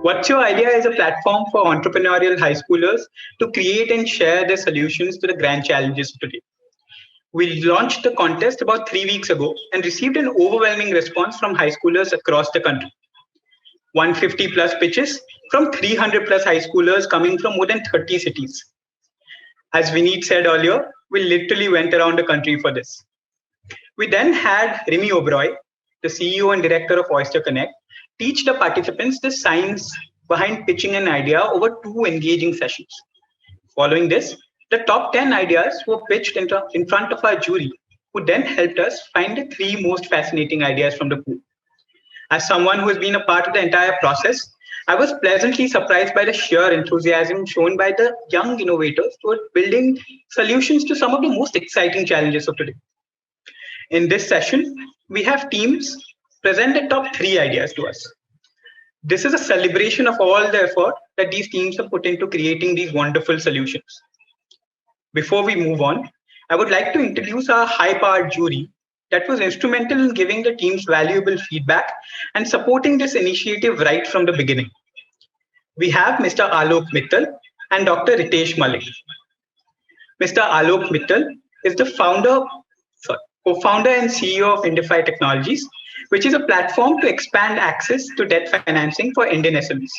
What's Your Idea is a platform for entrepreneurial high schoolers to create and share their solutions to the grand challenges of today. We launched the contest about 3 weeks ago and received an overwhelming response from high schoolers across the country. 150 plus pitches from 300 plus high schoolers coming from more than 30 cities. As Vineet said earlier, we literally went around the country for this. We then had Remy Oberoi, the CEO and director of Oyster Connect, teach the participants the science behind pitching an idea over 2 engaging sessions. Following this, the top 10 ideas were pitched in front of our jury, who then helped us find the 3 most fascinating ideas from the pool. As someone who has been a part of the entire process, I was pleasantly surprised by the sheer enthusiasm shown by the young innovators toward building solutions to some of the most exciting challenges of today. In this session, we have teams present the top 3 ideas to us. This is a celebration of all the effort that these teams have put into creating these wonderful solutions. Before we move on, I would like to introduce our high-powered jury that was instrumental in giving the teams valuable feedback and supporting this initiative right from the beginning. We have Mr. Alok Mittal and Dr. Ritesh Malik. Mr. Alok Mittal is the co-founder and CEO of Indifi Technologies, which is a platform to expand access to debt financing for Indian SMEs.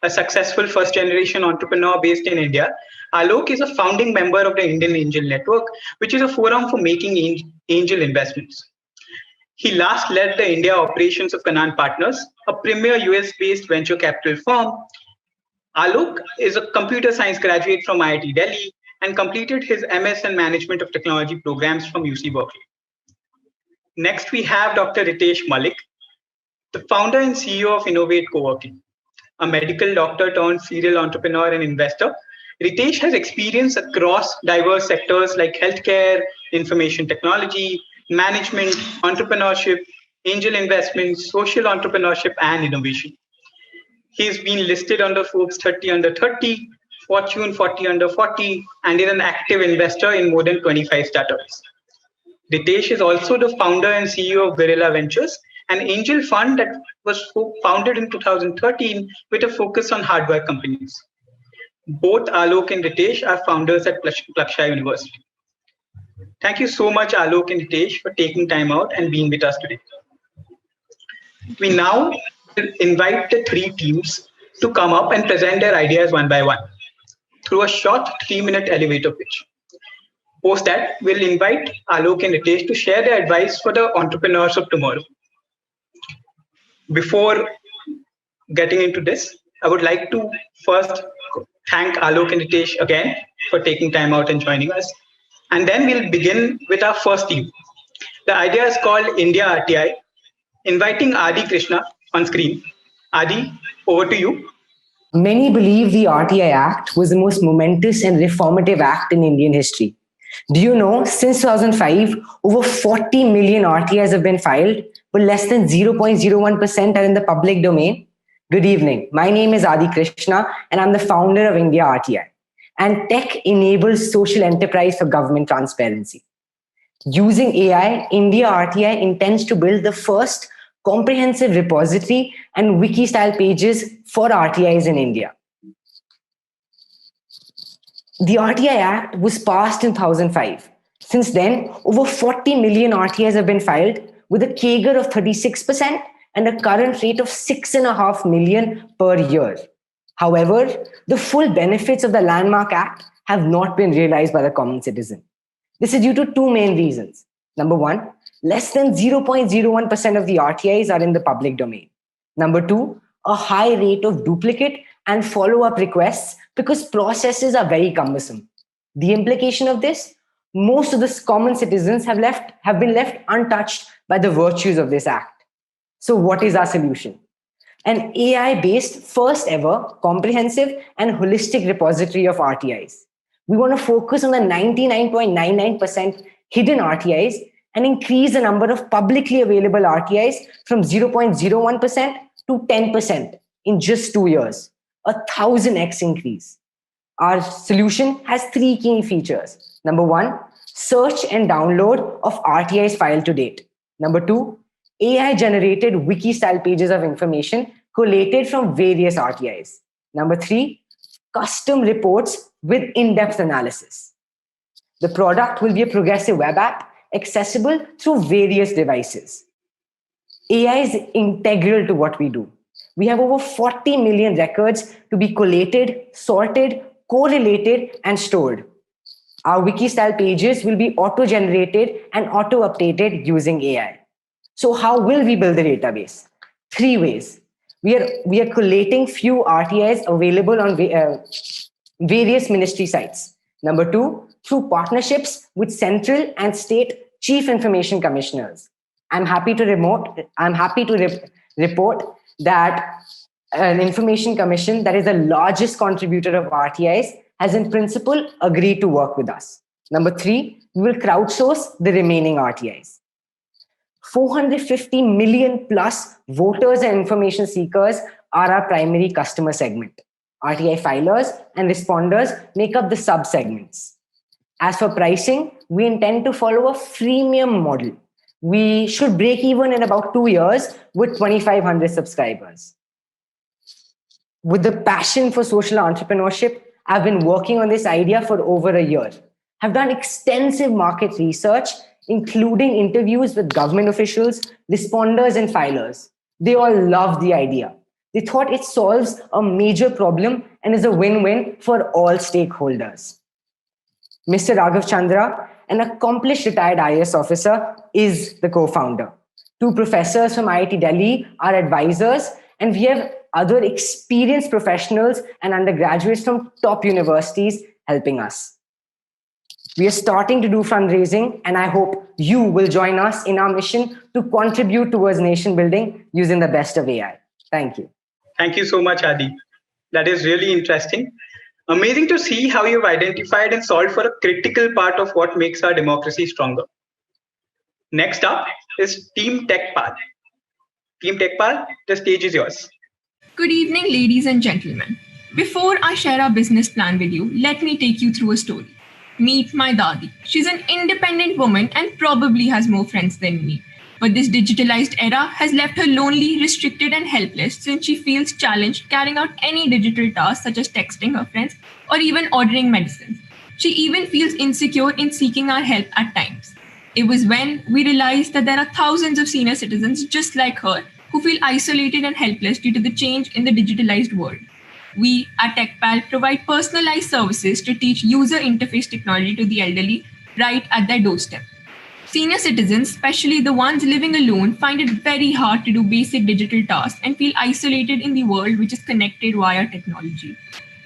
A successful first-generation entrepreneur based in India, Alok is a founding member of the Indian Angel Network, which is a forum for making angel investments. He last led the India operations of Kanaan Partners, a premier US-based venture capital firm. Alok is a computer science graduate from IIT Delhi and completed his MS in Management of Technology programs from UC Berkeley. Next, we have Dr. Ritesh Malik, the founder and CEO of Innovate Coworking. A medical doctor turned serial entrepreneur and investor, Ritesh has experience across diverse sectors like healthcare, information technology, management, entrepreneurship, angel investments, social entrepreneurship, and innovation. He's been listed on the Forbes 30 under 30, Fortune 40 under 40, and is an active investor in more than 25 startups. Ritesh is also the founder and CEO of Guerrilla Ventures, an angel fund that was founded in 2013 with a focus on hardware companies. Both Alok and Ritesh are founders at Plaksha University. Thank you so much, Alok and Ritesh, for taking time out and being with us today. We now invite the 3 teams to come up and present their ideas one by one through a short 3-minute elevator pitch. Post that, we'll invite Alok and Ritesh to share their advice for the entrepreneurs of tomorrow. Before getting into this, I would like to first thank Alok and Ritesh again for taking time out and joining us. And then we'll begin with our first team. The idea is called India RTI, inviting Adi Krishna on screen. Adi, over to you. Many believe the RTI Act was the most momentous and reformative act in Indian history. Do you know, since 2005, over 40 million RTIs have been filed, but less than 0.01% are in the public domain? Good evening. My name is Adi Krishna, and I'm the founder of India RTI. And tech enables social enterprise for government transparency. Using AI, India RTI intends to build the first comprehensive repository and wiki-style pages for RTIs in India. The RTI Act was passed in 2005. Since then, over 40 million RTIs have been filed with a CAGR of 36% and a current rate of 6.5 million per year. However, the full benefits of the Landmark Act have not been realized by the common citizen. This is due to 2 main reasons. Number 1, less than 0.01% of the RTIs are in the public domain. Number 2, a high rate of duplicate and follow-up requests because processes are very cumbersome. The implication of this, most of the common citizens have been left untouched by the virtues of this act. So what is our solution? An AI-based, first ever, comprehensive and holistic repository of RTIs. We want to focus on the 99.99% hidden RTIs and increase the number of publicly available RTIs from 0.01% to 10% in just 2 years, 1,000x increase. Our solution has 3 key features. Number 1, search and download of RTIs filed to date. Number 2, AI-generated wiki-style pages of information collated from various RTIs. Number three, custom reports with in-depth analysis. The product will be a progressive web app accessible through various devices. AI is integral to what we do. We have over 40 million records to be collated, sorted, correlated, and stored. Our wiki style pages will be auto generated and auto updated using AI. So, how will we build the database? Three ways. We are collating few RTIs available on various ministry sites. Number two, through partnerships with central and state chief information commissioners. I'm happy to report that an information commission that is the largest contributor of RTIs has in principle agreed to work with us. Number three, we will crowdsource the remaining RTIs. 450 million plus voters and information seekers are our primary customer segment. RTI filers and responders make up the sub-segments. As for pricing, we intend to follow a freemium model. We should break even in about 2 years with 2,500 subscribers. With the passion for social entrepreneurship, I've been working on this idea for over a year. I've done extensive market research, including interviews with government officials, responders, and filers. They all love the idea. They thought it solves a major problem and is a win-win for all stakeholders. Mr. Raghav Chandra, an accomplished retired IAS officer, is the co-founder. Two professors from IIT Delhi are advisors, and we have other experienced professionals and undergraduates from top universities helping us. We are starting to do fundraising, and I hope you will join us in our mission to contribute towards nation building using the best of AI. Thank you. Thank you so much, Adi. That is really interesting. Amazing to see how you've identified and solved for a critical part of what makes our democracy stronger. Next up is Team TechPal. Team TechPal, the stage is yours. Good evening, ladies and gentlemen. Before I share our business plan with you, let me take you through a story. Meet my Dadi. She's an independent woman and probably has more friends than me. But this digitalized era has left her lonely, restricted, and helpless since she feels challenged carrying out any digital task such as texting her friends or even ordering medicines. She even feels insecure in seeking our help at times. It was when we realized that there are thousands of senior citizens just like her who feel isolated and helpless due to the change in the digitalized world. We at TechPal provide personalized services to teach user interface technology to the elderly right at their doorstep. Senior citizens, especially the ones living alone, find it very hard to do basic digital tasks and feel isolated in the world which is connected via technology.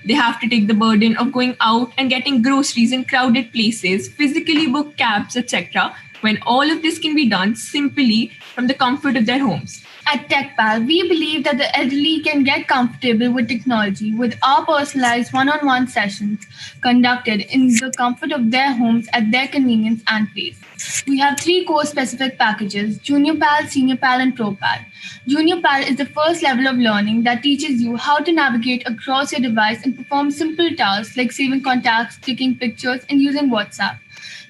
They have to take the burden of going out and getting groceries in crowded places, physically book cabs, etc., when all of this can be done simply from the comfort of their homes. At TechPal, we believe that the elderly can get comfortable with technology with our personalized one-on-one sessions conducted in the comfort of their homes at their convenience and pace. We have 3 course-specific packages: Junior Pal, Senior Pal, and Pro Pal. Junior Pal is the first level of learning that teaches you how to navigate across your device and perform simple tasks like saving contacts, taking pictures, and using WhatsApp.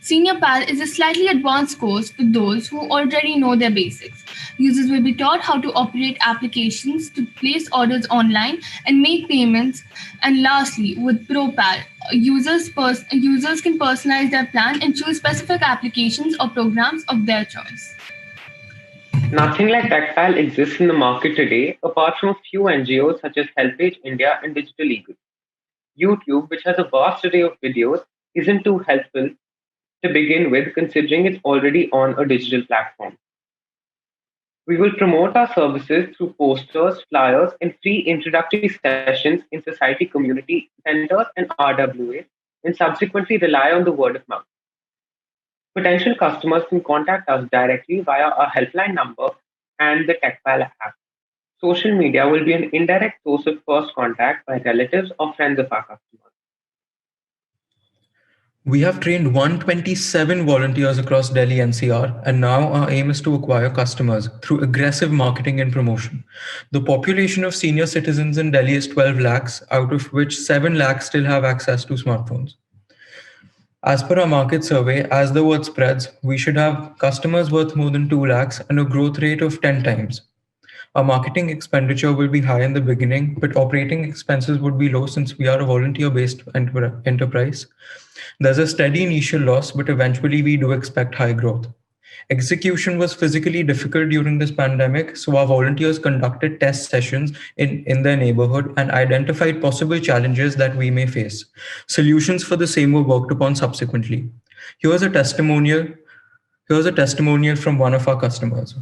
Senior Pal is a slightly advanced course for those who already know their basics. Users will be taught how to operate applications, to place orders online, and make payments. And lastly, with ProPal, users can personalize their plan and choose specific applications or programs of their choice. Nothing like TechPal exists in the market today, apart from a few NGOs such as HelpAge India and Digital Eagle. YouTube, which has a vast array of videos, isn't too helpful to begin with, considering it's already on a digital platform. We will promote our services through posters, flyers, and free introductory sessions in society community centers and RWA, and subsequently rely on the word of mouth. Potential customers can contact us directly via our helpline number and the TechPal app. Social media will be an indirect source of first contact by relatives or friends of our customers. We have trained 127 volunteers across Delhi NCR, and now our aim is to acquire customers through aggressive marketing and promotion. The population of senior citizens in Delhi is 12 lakhs, out of which 7 lakhs still have access to smartphones. As per our market survey, as the word spreads, we should have customers worth more than 2 lakhs and a growth rate of 10 times. Our marketing expenditure will be high in the beginning, but operating expenses would be low since we are a volunteer-based enterprise. There's a steady initial loss, but eventually we do expect high growth. Execution was physically difficult during this pandemic, so our volunteers conducted test sessions in their neighborhood and identified possible challenges that we may face. Solutions for the same were worked upon subsequently. Here's a testimonial. Here's a testimonial from one of our customers.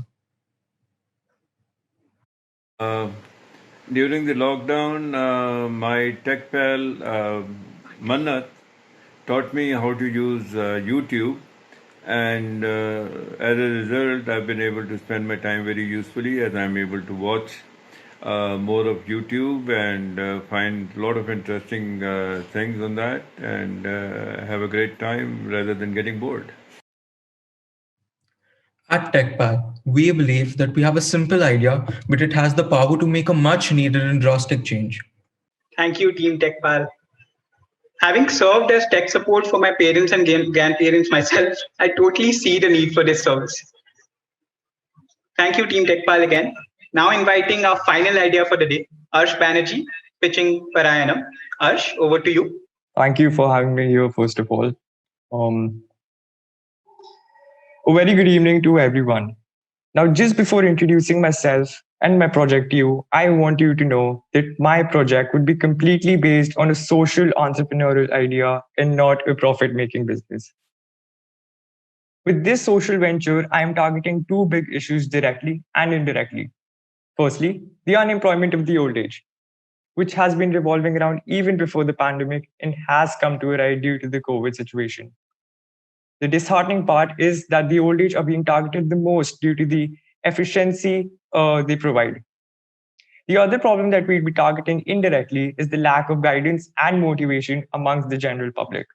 Uh, During the lockdown, my tech pal Mannat taught me how to use YouTube, and as a result, I've been able to spend my time very usefully as I'm able to watch more of YouTube and find a lot of interesting things on that and have a great time rather than getting bored. At TechPal, we believe that we have a simple idea, but it has the power to make a much needed and drastic change. Thank you, Team TechPal. Having served as tech support for my parents and grandparents myself, I totally see the need for this service. Thank you, Team TechPal again. Now inviting our final idea for the day, Banerjee, pitching Parayanam. Over to you. Thank you for having me here, first of all. Um, a very good evening to everyone. Now, just before introducing myself and my project to you, I want you to know that my project would be completely based on a social entrepreneurial idea and not a profit making business. With this social venture, I am targeting two big issues directly and indirectly. Firstly, the unemployment of the old age, which has been revolving around even before the pandemic and has come to a rise due to the COVID situation. The disheartening part is that the old age are being targeted the most due to the efficiency they provide. The other problem that we'll be targeting indirectly is the lack of guidance and motivation amongst the general public.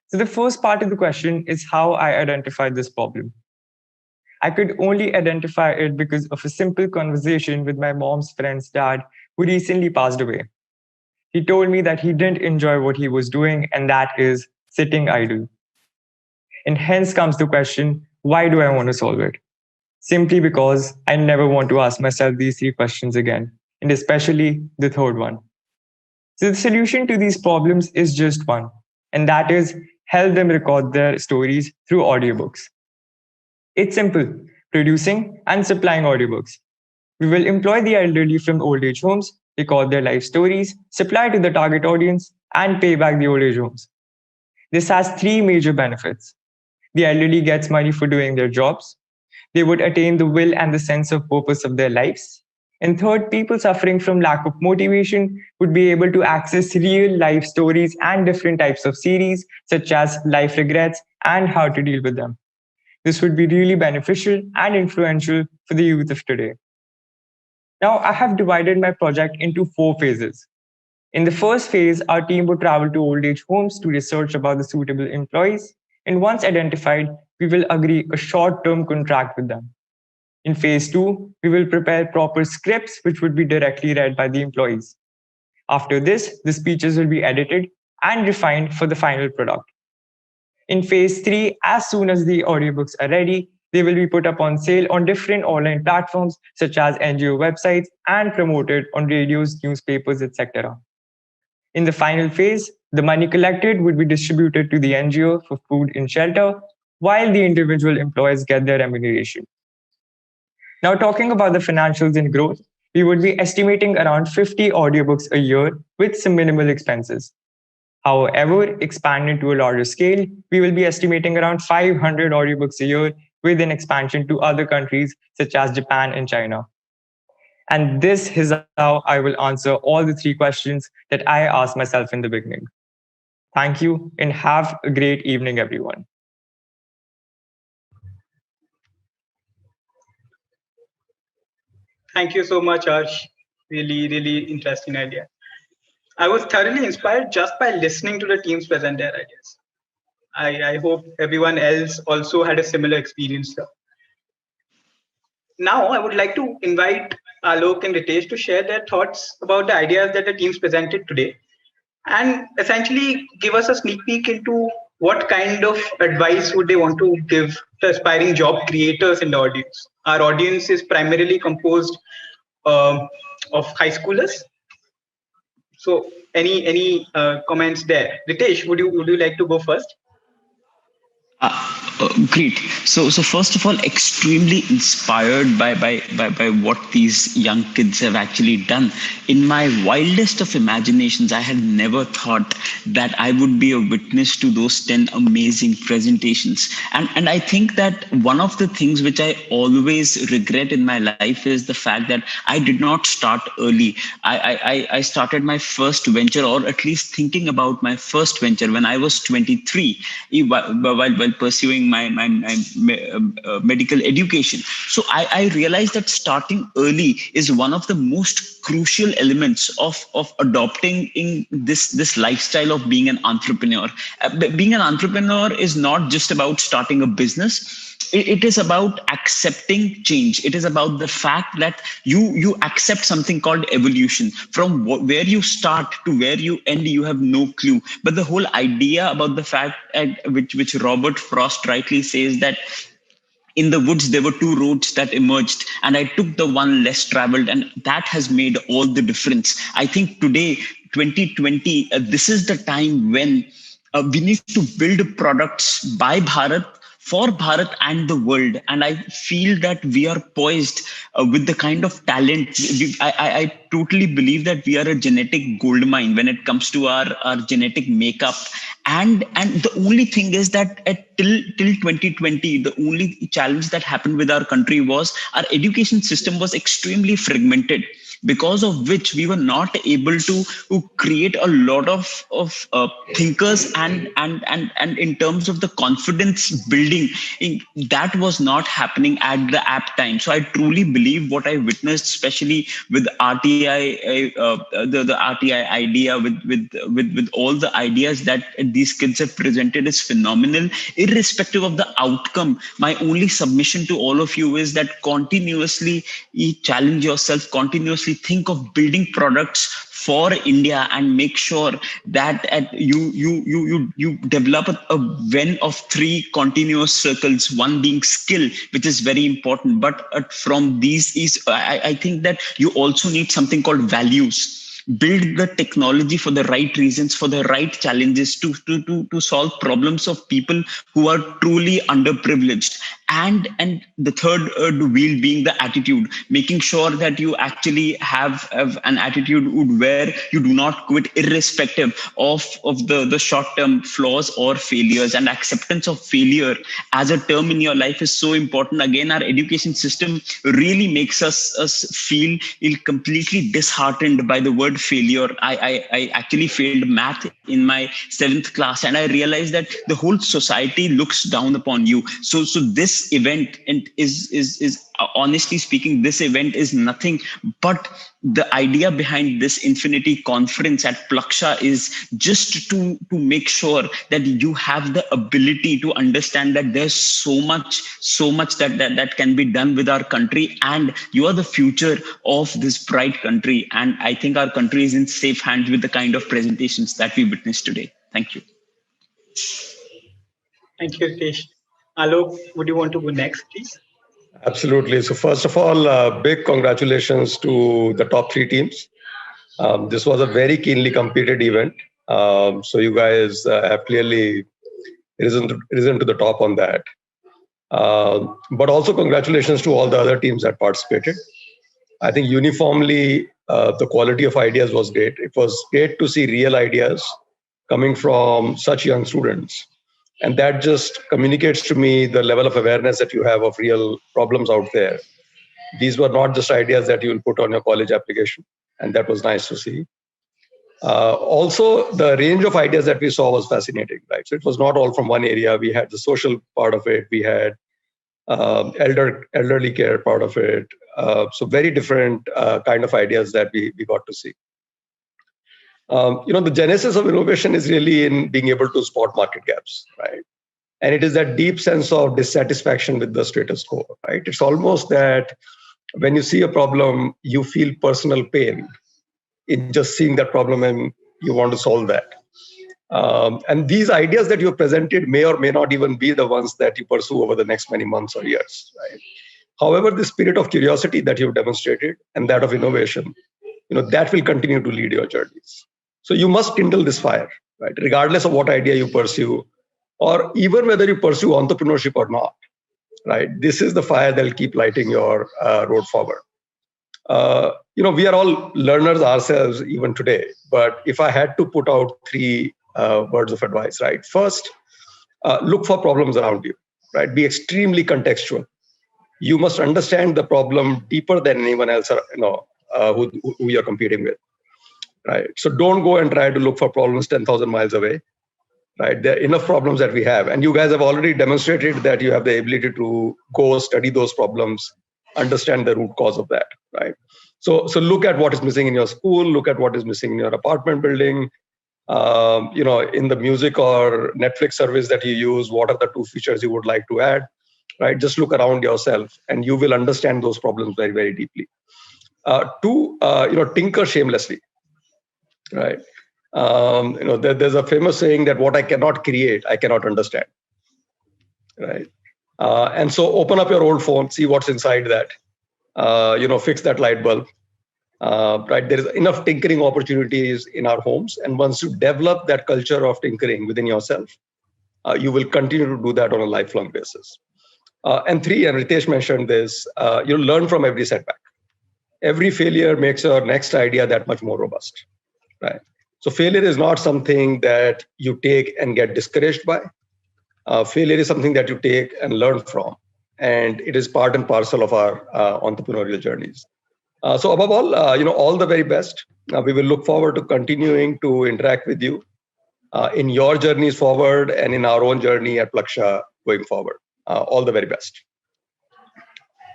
So the first part of the question is how I identified this problem. I could only identify it because of a simple conversation with my mom's friend's dad, who recently passed away. He told me that he didn't enjoy what he was doing, and that is sitting idle. And hence comes the question, why do I want to solve it? Simply because I never want to ask myself these three questions again, and especially the third one. So the solution to these problems is just one, and that is help them record their stories through audiobooks. It's simple, producing and supplying audiobooks. We will employ the elderly from old age homes, record their life stories, supply to the target audience, and pay back the old age homes. This has three major benefits. The elderly gets money for doing their jobs. They would attain the will and the sense of purpose of their lives. And third, people suffering from lack of motivation would be able to access real life stories and different types of series, such as life regrets and how to deal with them. This would be really beneficial and influential for the youth of today. Now, I have divided my project into 4 phases. In the first phase, our team would travel to old age homes to research about the suitable employees. And once identified, we will agree a short-term contract with them. In phase 2, we will prepare proper scripts which would be directly read by the employees. After this, the speeches will be edited and refined for the final product. In phase 3, as soon as the audiobooks are ready, they will be put up on sale on different online platforms such as NGO websites and promoted on radios, newspapers, etc. In the final phase, the money collected would be distributed to the NGO for food and shelter, while the individual employees get their remuneration. Now, talking about the financials and growth, we would be estimating around 50 audiobooks a year with some minimal expenses. However, expanding to a larger scale, we will be estimating around 500 audiobooks a year with an expansion to other countries such as Japan and China. And this is how I will answer all the 3 questions that I asked myself in the beginning. Thank you and have a great evening, everyone. Thank you so much, Arsh. Really interesting idea. I was thoroughly inspired just by listening to the teams present their ideas. I hope everyone else also had a similar experience here. Now, I would like to invite Alok and Ritesh to share their thoughts about the ideas that the teams presented today and essentially give us a sneak peek into what kind of advice would they want to give to aspiring job creators in the audience? Our audience is primarily composed um of high schoolers. So, any comments there? Ritesh, would you like to go first? Great. So first of all, extremely inspired by what these young kids have actually done. In my wildest of imaginations, I had never thought that I would be a witness to those 10 amazing presentations. And I think that one of the things which I always regret in my life is the fact that I did not start early. I started my first venture, or at least thinking about my first venture, when I was 23, while pursuing my medical education. So I realized that starting early is one of the most crucial elements of adopting in this lifestyle of being an entrepreneur. Being an entrepreneur is not just about starting a business. It is about accepting change. It is about the fact that you accept something called evolution. From where you start to where you end, you have no clue. But the whole idea about the fact, which Robert Frost rightly says, that in the woods there were two roads that emerged, and I took the one less traveled, and that has made all the difference. I think today, 2020, this is the time when we need to build products by Bharat, for Bharat and the world. And I feel that we are poised with the kind of talent. I totally believe that we are a genetic gold mine when it comes to our genetic makeup. And the only thing is that till 2020, the only challenge that happened with our country was our education system was extremely fragmented, because of which we were not able to create a lot of thinkers, and in terms of the confidence building, that was not happening at the apt time. So I truly believe what I witnessed, especially with RTI, the RTI idea, with all the ideas that these kids have presented, is phenomenal. Irrespective of the outcome, my only submission to all of you is that continuously challenge yourself, continuously think of building products for India, and make sure that you develop a Venn of three continuous circles, one being skill, which is very important. But from these is, I think that you also need something called values. Build the technology for the right reasons, for the right challenges, to solve problems of people who are truly underprivileged. And the third wheel being the attitude, making sure that you actually have an attitude where you do not quit, irrespective of the short-term flaws or failures. And acceptance of failure as a term in your life is so important. Again, our education system really makes us feel completely disheartened by the word failure. I actually failed math in my 7th class, and I realized that the whole society looks down upon you. So this event and is honestly speaking, this event is nothing but the idea behind this Infinity conference at Plaksha is just to make sure that you have the ability to understand that there's so much that can be done with our country, and you are the future of this bright country. And I think our country is in safe hands with the kind of presentations that we witnessed today. Thank you. Thank you, Ritesh. Alok, would you want to go next, please? Absolutely. So first of all, big congratulations to the top three teams. This was a very keenly competed event. So you guys have clearly risen to the top on that. But also congratulations to all the other teams that participated. I think uniformly, the quality of ideas was great. It was great to see real ideas coming from such young students. And that just communicates to me the level of awareness that you have of real problems out there. These were not just ideas that you will put on your college application. And that was nice to see. Also, the range of ideas that we saw was fascinating, right? So it was not all from one area. We had the social part of it. We had elderly care part of it. So very different kind of ideas that we got to see. The genesis of innovation is really in being able to spot market gaps, right? And it is that deep sense of dissatisfaction with the status quo, right? It's almost that when you see a problem, you feel personal pain in just seeing that problem and you want to solve that. And these ideas that you presented may or may not even be the ones that you pursue over the next many months or years. Right? However, the spirit of curiosity that you've demonstrated and that of innovation, that will continue to lead your journeys. So you must kindle this fire, right? Regardless of what idea you pursue, or even whether you pursue entrepreneurship or not, right? This is the fire that will keep lighting your road forward. We are all learners ourselves even today. But if I had to put out three words of advice, right? First, look for problems around you, right? Be extremely contextual. You must understand the problem deeper than anyone else, who you're competing with, right? So don't go and try to look for problems 10,000 miles away, right? There are enough problems that we have. And you guys have already demonstrated that you have the ability to go study those problems, understand the root cause of that, right? So look at what is missing in your school, look at what is missing in your apartment building, in the music or Netflix service that you use, what are the two features you would like to add, right? Just look around yourself and you will understand those problems very, very deeply. Two, tinker shamelessly, right? There's a famous saying that what I cannot create, I cannot understand, right? And so open up your old phone, see what's inside that, fix that light bulb, right? There is enough tinkering opportunities in our homes. And once you develop that culture of tinkering within yourself, you will continue to do that on a lifelong basis. And three, and Ritesh mentioned this, you learn from every setback. Every failure makes your next idea that much more robust, right? So failure is not something that you take and get discouraged by. Failure is something that you take and learn from. And it is part and parcel of our entrepreneurial journeys. So above all, all the very best. We will look forward to continuing to interact with you in your journeys forward and in our own journey at Plaksha going forward. All the very best.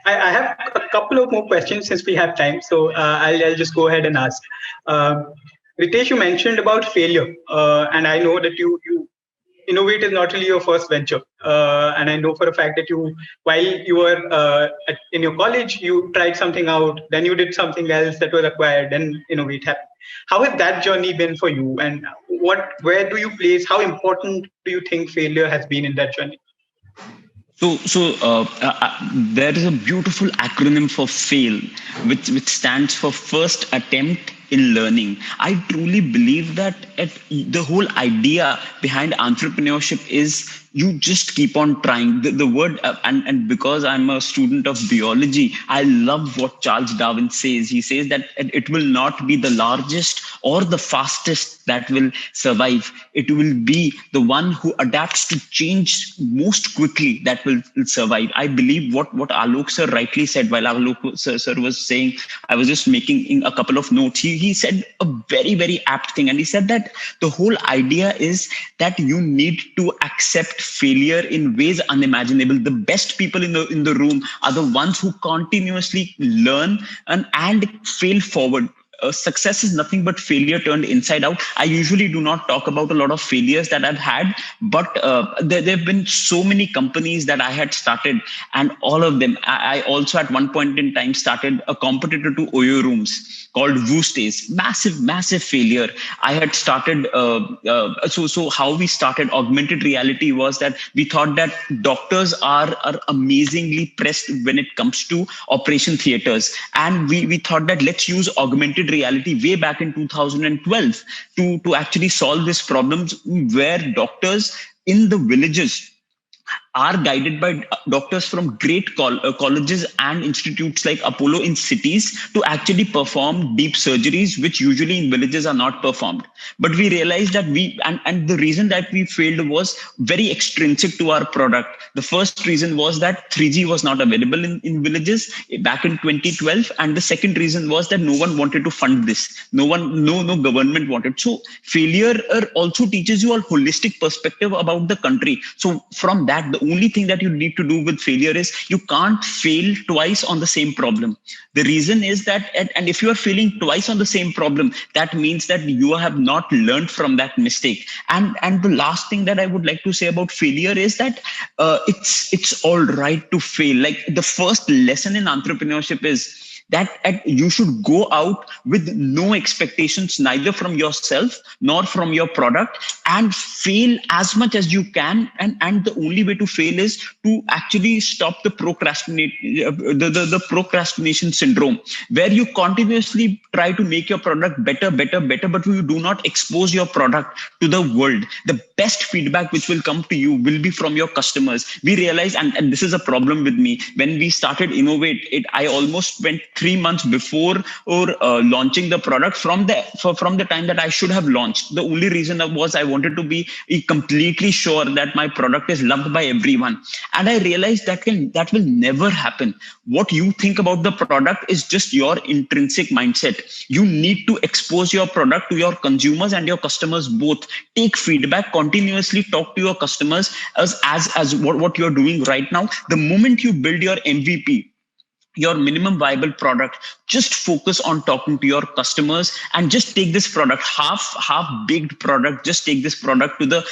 I have a couple of more questions since we have time. So I'll just go ahead and ask. Ritesh, you mentioned about failure. And I know that you innovate is not really your first venture. And I know for a fact that while you were in your college, you tried something out, then you did something else that was acquired, then innovate happened. How has that journey been for you? And where do you place, how important do you think failure has been in that journey? So there is a beautiful acronym for FAIL, which stands for first attempt in learning. I truly believe that the whole idea behind entrepreneurship is you just keep on trying. The word, and because I'm a student of biology, I love what Charles Darwin says. He says that it will not be the largest or the fastest that will survive. It will be the one who adapts to change most quickly that will survive. I believe what Alok sir rightly said while Alok sir was saying, I was just making a couple of notes. He said a very, very apt thing. And he said that the whole idea is that you need to accept failure in ways unimaginable. The best people in the room are the ones who continuously learn and fail forward. Success is nothing but failure turned inside out. I usually do not talk about a lot of failures that I've had, but there have been so many companies that I had started, and all of them. I also at one point in time started a competitor to Oyo Rooms called Woostays. Massive failure. I had started, so how we started augmented reality was that we thought that doctors are amazingly pressed when it comes to operation theaters. And we thought that let's use augmented reality way back in 2012 to actually solve these problems where doctors in the villages are guided by doctors from great colleges and institutes like Apollo in cities to actually perform deep surgeries, which usually in villages are not performed. But we realized that and the reason that we failed was very extrinsic to our product. The first reason was that 3G was not available in villages back in 2012. And the second reason was that no one wanted to fund this. No government wanted. So failure also teaches you a holistic perspective about the country. So from that, the only thing that you need to do with failure is you can't fail twice on the same problem. The reason is that, and if you are failing twice on the same problem, that means that you have not learned from that mistake. And the last thing that I would like to say about failure is that it's all right to fail. Like the first lesson in entrepreneurship is that you should go out with no expectations, neither from yourself nor from your product, and fail as much as you can. And the only way to fail is to actually stop the procrastination syndrome, where you continuously try to make your product better, but you do not expose your product to the world. The best feedback which will come to you will be from your customers. We realize, and this is a problem with me, when we started Innovate, I almost went 3 months before or launching the product from the time that I should have launched. The only reason was I wanted to be completely sure that my product is loved by everyone. And I realized that will never happen. What you think about the product is just your intrinsic mindset. You need to expose your product to your consumers and your customers both. Take feedback, continuously talk to your customers as what you're doing right now. The moment you build your MVP, your minimum viable product, just focus on talking to your customers and just take this product, half baked product, just take this product to the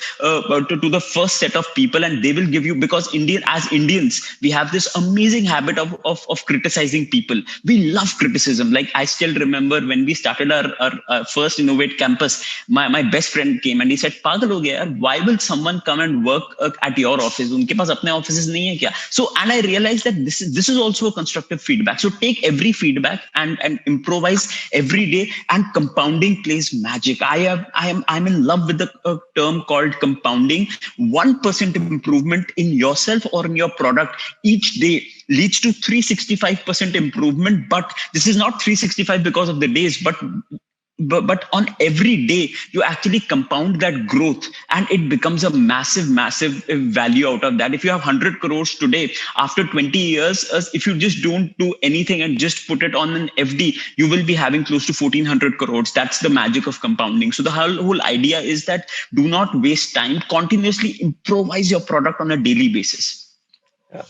first set of people, and they will give you, because as Indians, we have this amazing habit of criticizing people. We love criticism. Like, I still remember when we started our first Innovate campus, my best friend came and he said, "Pagal ho gaya yaar, why will someone come and work at your office? Unke paas apne offices nahi hai kya?" So, and I realized that this is also a constructive feedback. So take every feedback and improvise every day, and compounding plays magic. I'm in love with the term called compounding. 1% improvement in yourself or in your product each day leads to 365% improvement. But this is not 365 because of the days, but on every day you actually compound that growth, and it becomes a massive value out of that. If you have 100 crores today, after 20 years, if you just don't do anything and just put it on an FD, you will be having close to 1400 crores. That's the magic of compounding. So the whole idea is that do not waste time, continuously improvise your product on a daily basis.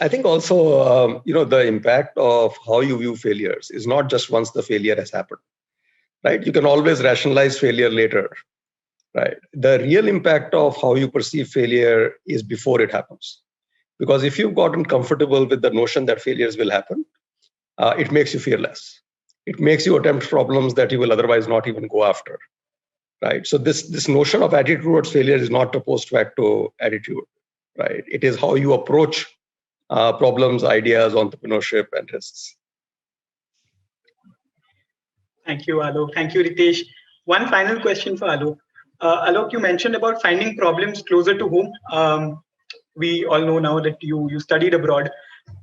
I think also, the impact of how you view failures is not just once the failure has happened. Right? You can always rationalize failure later, right? The real impact of how you perceive failure is before it happens. Because if you've gotten comfortable with the notion that failures will happen, it makes you fearless. It makes you attempt problems that you will otherwise not even go after, right? So this notion of attitude towards failure is not a post facto attitude, right? It is how you approach problems, ideas, entrepreneurship, and risks. Thank you, Alok. Thank you, Ritesh. One final question for Alok. Alok, you mentioned about finding problems closer to home. We all know now that you studied abroad,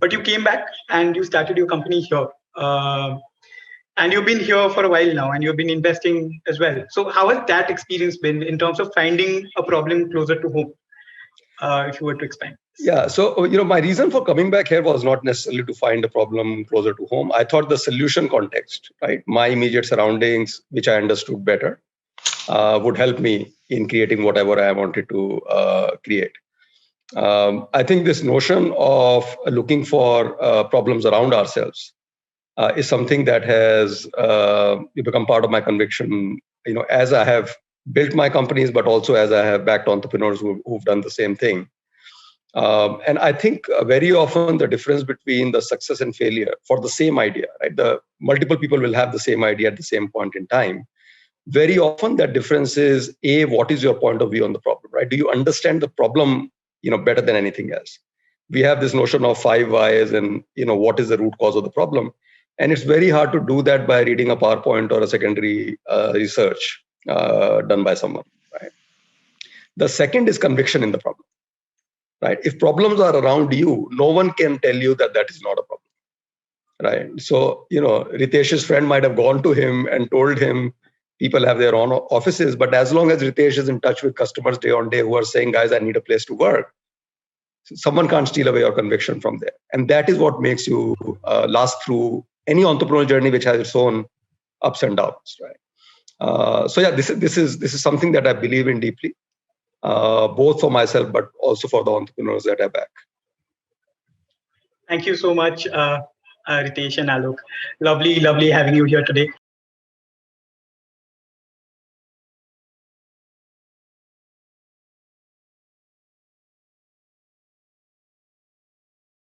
but you came back and you started your company here. And you've been here for a while now, and you've been investing as well. So how has that experience been in terms of finding a problem closer to home, if you were to expand? Yeah, so my reason for coming back here was not necessarily to find a problem closer to home. I thought the solution context, right, my immediate surroundings, which I understood better, would help me in creating whatever I wanted to create. I think this notion of looking for problems around ourselves is something that has become part of my conviction. As I have built my companies, but also as I have backed entrepreneurs who've done the same thing. And I think very often the difference between the success and failure for the same idea, right? The multiple people will have the same idea at the same point in time. Very often that difference is, A, what is your point of view on the problem, right? Do you understand the problem, better than anything else? We have this notion of 5 whys and, what is the root cause of the problem? And it's very hard to do that by reading a PowerPoint or a secondary research done by someone, right? The second is conviction in the problem. Right? If problems are around you, no one can tell you that is not a problem. Right? So, Ritesh's friend might have gone to him and told him people have their own offices, but as long as Ritesh is in touch with customers day on day who are saying, guys, I need a place to work, someone can't steal away your conviction from there. And that is what makes you last through any entrepreneurial journey, which has its own ups and downs. Right? So yeah, this is something that I believe in deeply. Both for myself, but also for the entrepreneurs that I back. Thank you so much, Ritesh and Alok. Lovely having you here today.